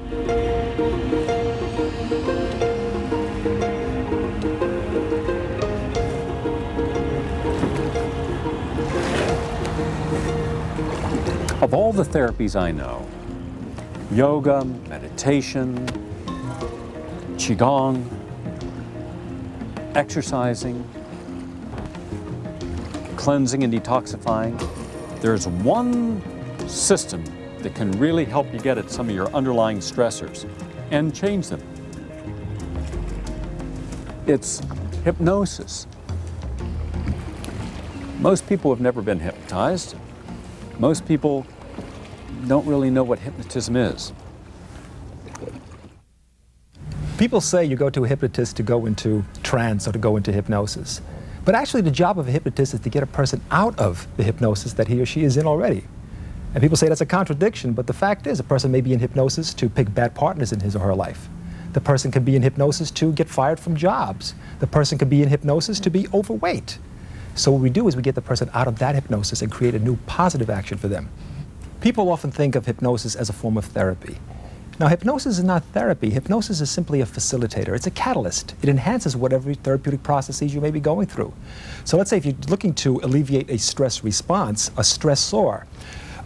Of all the therapies I know, yoga, meditation, qigong, exercising, cleansing and detoxifying, there's one system that can really help you get at some of your underlying stressors and change them. It's hypnosis. Most people have never been hypnotized. Most people don't really know what hypnotism is. People say you go to a hypnotist to go into trance or to go into hypnosis. But actually the job of a hypnotist is to get a person out of the hypnosis that he or she is in already. And people say that's a contradiction, but the fact is a person may be in hypnosis to pick bad partners in his or her life. The person can be in hypnosis to get fired from jobs. The person could be in hypnosis to be overweight. So what we do is we get the person out of that hypnosis and create a new positive action for them. People often think of hypnosis as a form of therapy. Now, hypnosis is not therapy. Hypnosis is simply a facilitator. It's a catalyst. It enhances whatever therapeutic processes you may be going through. So let's say if you're looking to alleviate a stress response, a stressor,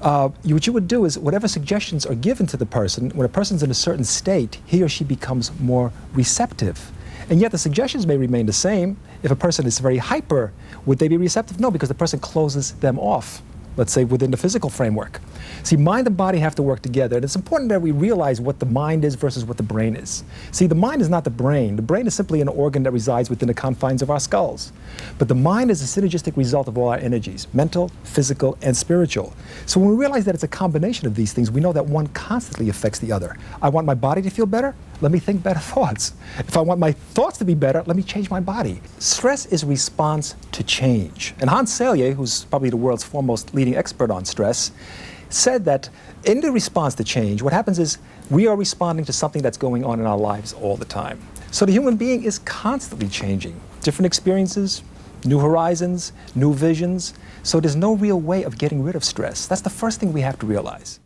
what you would do is whatever suggestions are given to the person, when a person's in a certain state, he or she becomes more receptive. And yet the suggestions may remain the same. If a person is very hyper, would they be receptive? No, because the person closes them off, let's say within the physical framework. See, mind and body have to work together, and it's important that we realize what the mind is versus what the brain is. See, the mind is not the brain. The brain is simply an organ that resides within the confines of our skulls. But the mind is a synergistic result of all our energies, mental, physical, and spiritual. So when we realize that it's a combination of these things, we know that one constantly affects the other. I want my body to feel better? Let me think better thoughts. If I want my thoughts to be better, let me change my body. Stress is a response to change. And Hans Selye, who's probably the world's foremost leading expert on stress, said that in the response to change, what happens is we are responding to something that's going on in our lives all the time. So the human being is constantly changing. Different experiences, new horizons, new visions. So there's no real way of getting rid of stress. That's the first thing we have to realize.